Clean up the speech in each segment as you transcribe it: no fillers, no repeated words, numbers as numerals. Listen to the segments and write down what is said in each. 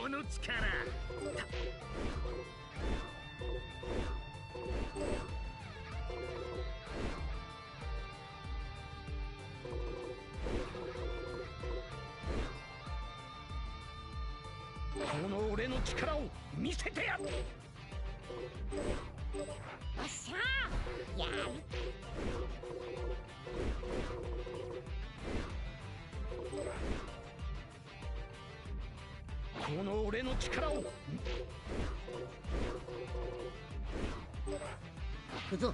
この力。この俺の力を見せてやる。よっしゃー、やる。この俺の力を行くぞ。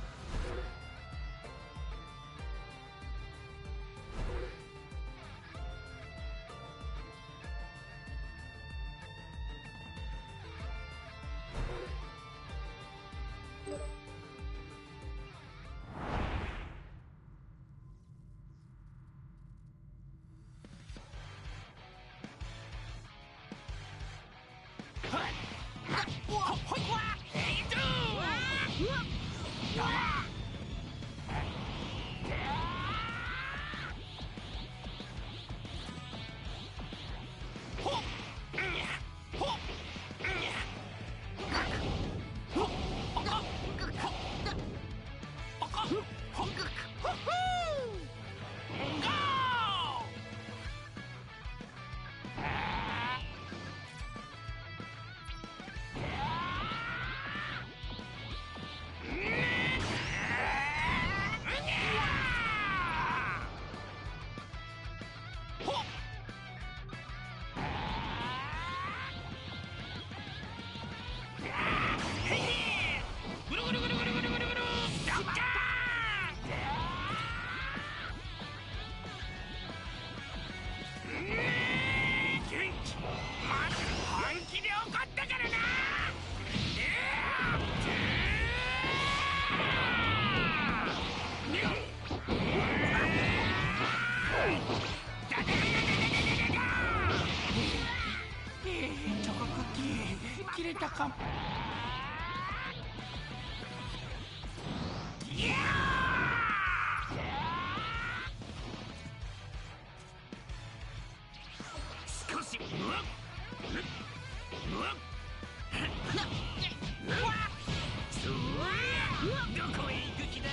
切れたかも。少しどこへ行く気だ。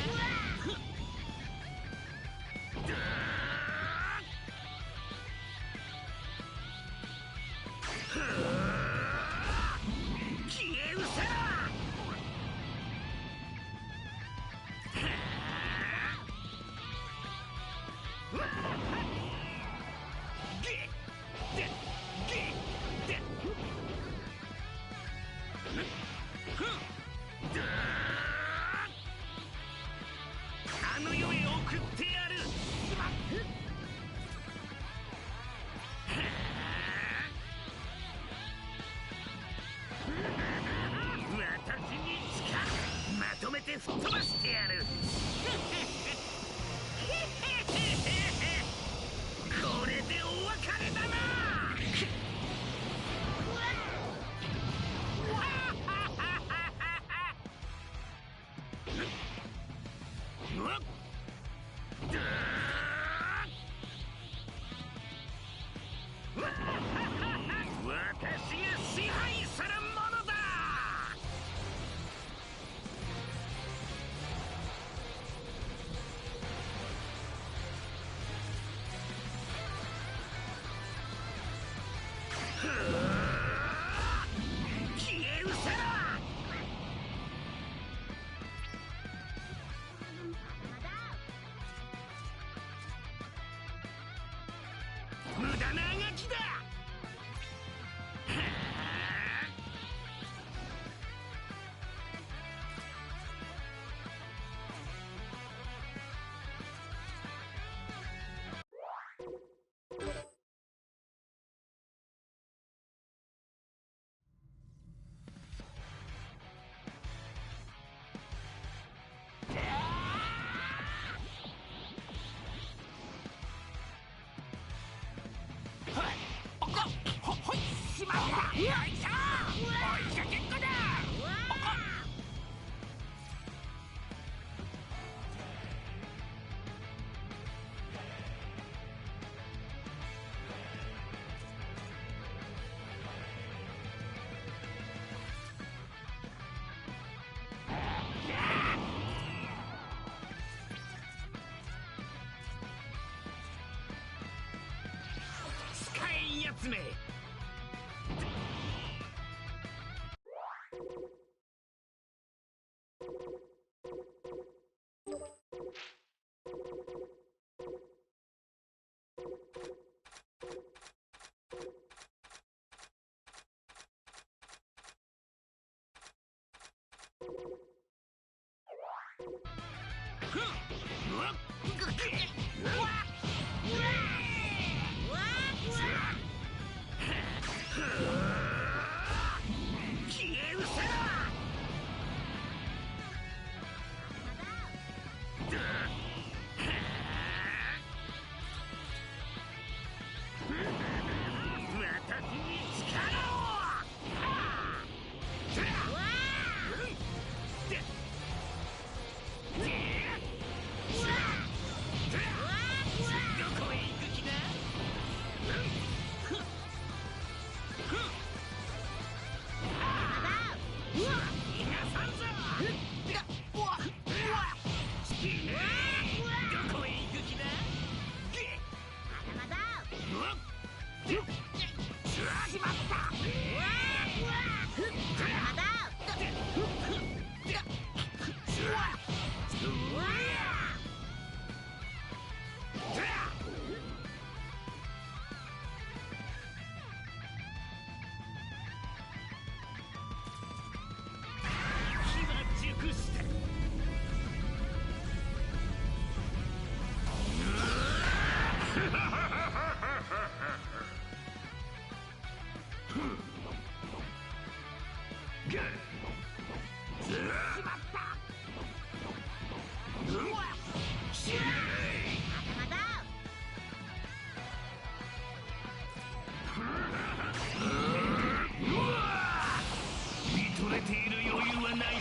あの世へ送ってやる。私に力まとめて吹っ飛ばしてやる。これでお別れだな。私が支配するものだ。消え失せろ。無駄なあがきだ。よいしょ。おいしゃけっこだ。見とれている余裕はないぞ。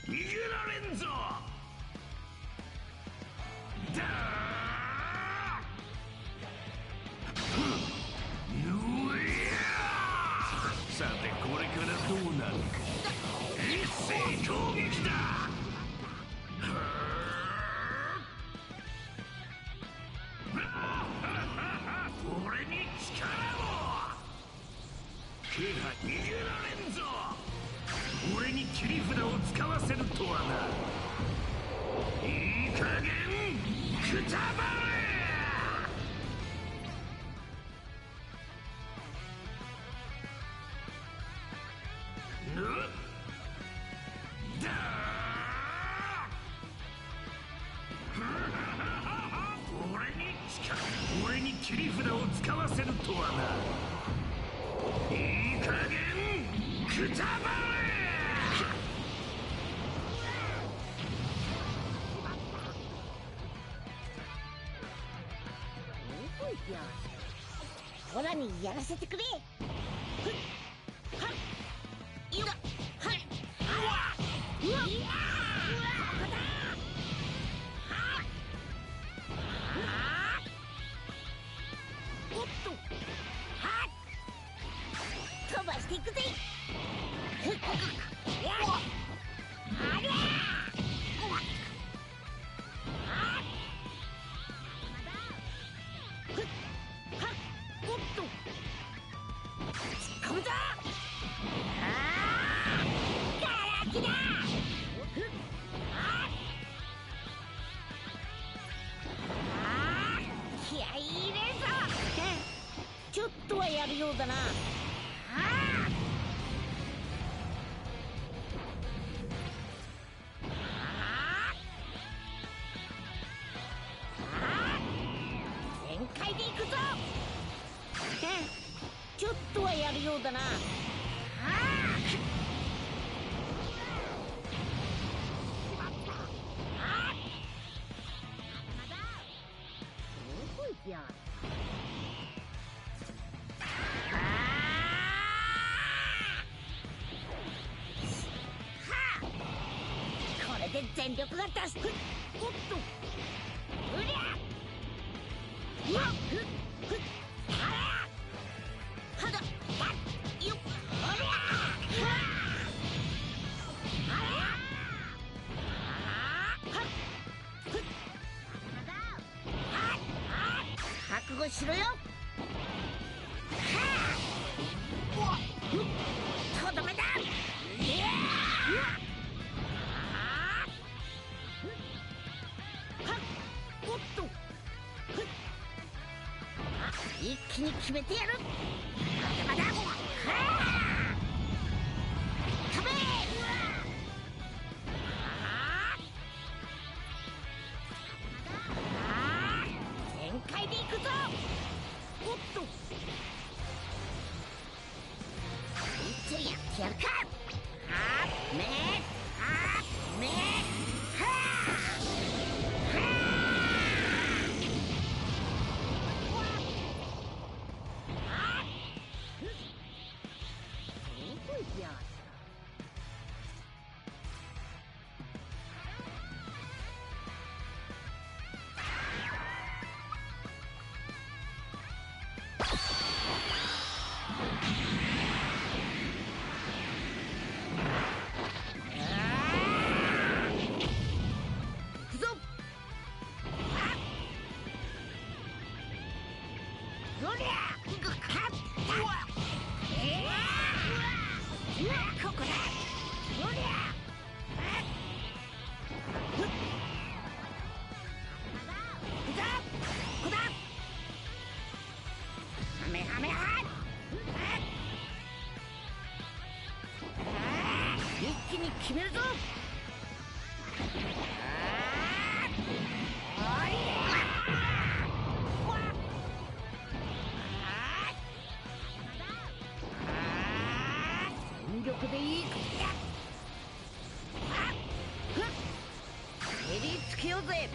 逃げられんぞ。ださてこれからどうなるか。一斉攻撃だ。俺に力を。逃げられんぞ。俺に切り札を使わせるとはな。いい加減くたばれ。俺に切り札を使わせるとはな。いい加減くたばれ。オラにやらせてくれ。飛ばしていくぜ。気合い入れるぞ。ちょっとはやるようだな。全開でいくぞ。ちょっとはやるようだな。これで全力が出す。おっと、うりゃうわっはだよっおりゃ覚悟しろよ。とどめだ。おっと一気に決めてやる。まだまだ飛べ。全開でいくぞ。おっといつやってやるか。めこでいいか。蹴りつけようぜ。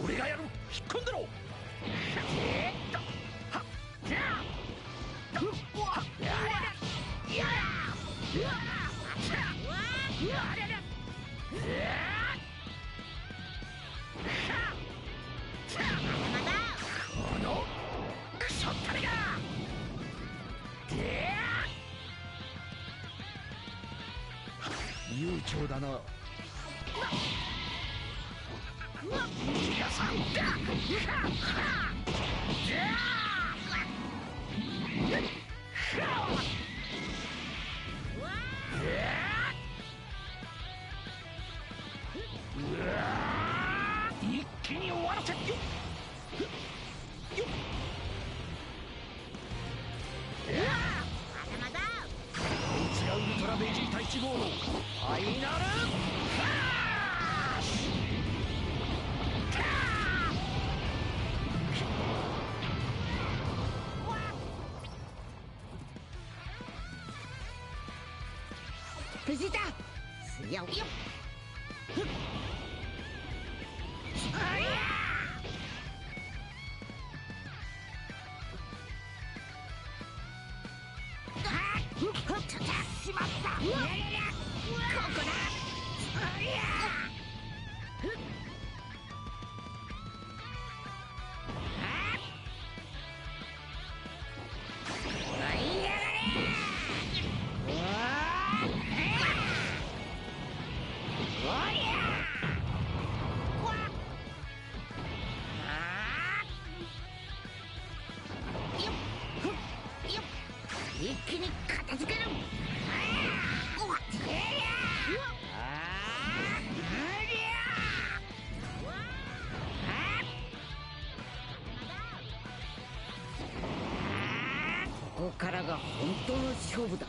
俺がやる。引っ込んでろ。このクソったれが。悠長だな。皆さん一気に終わらせよ。まだまだ。こいつがウルトラベジータ1号のファイナルフラッシュ。ベジータ強いよ。しまった。ここだ。一気に片付ける。ここからが本当の勝負だ。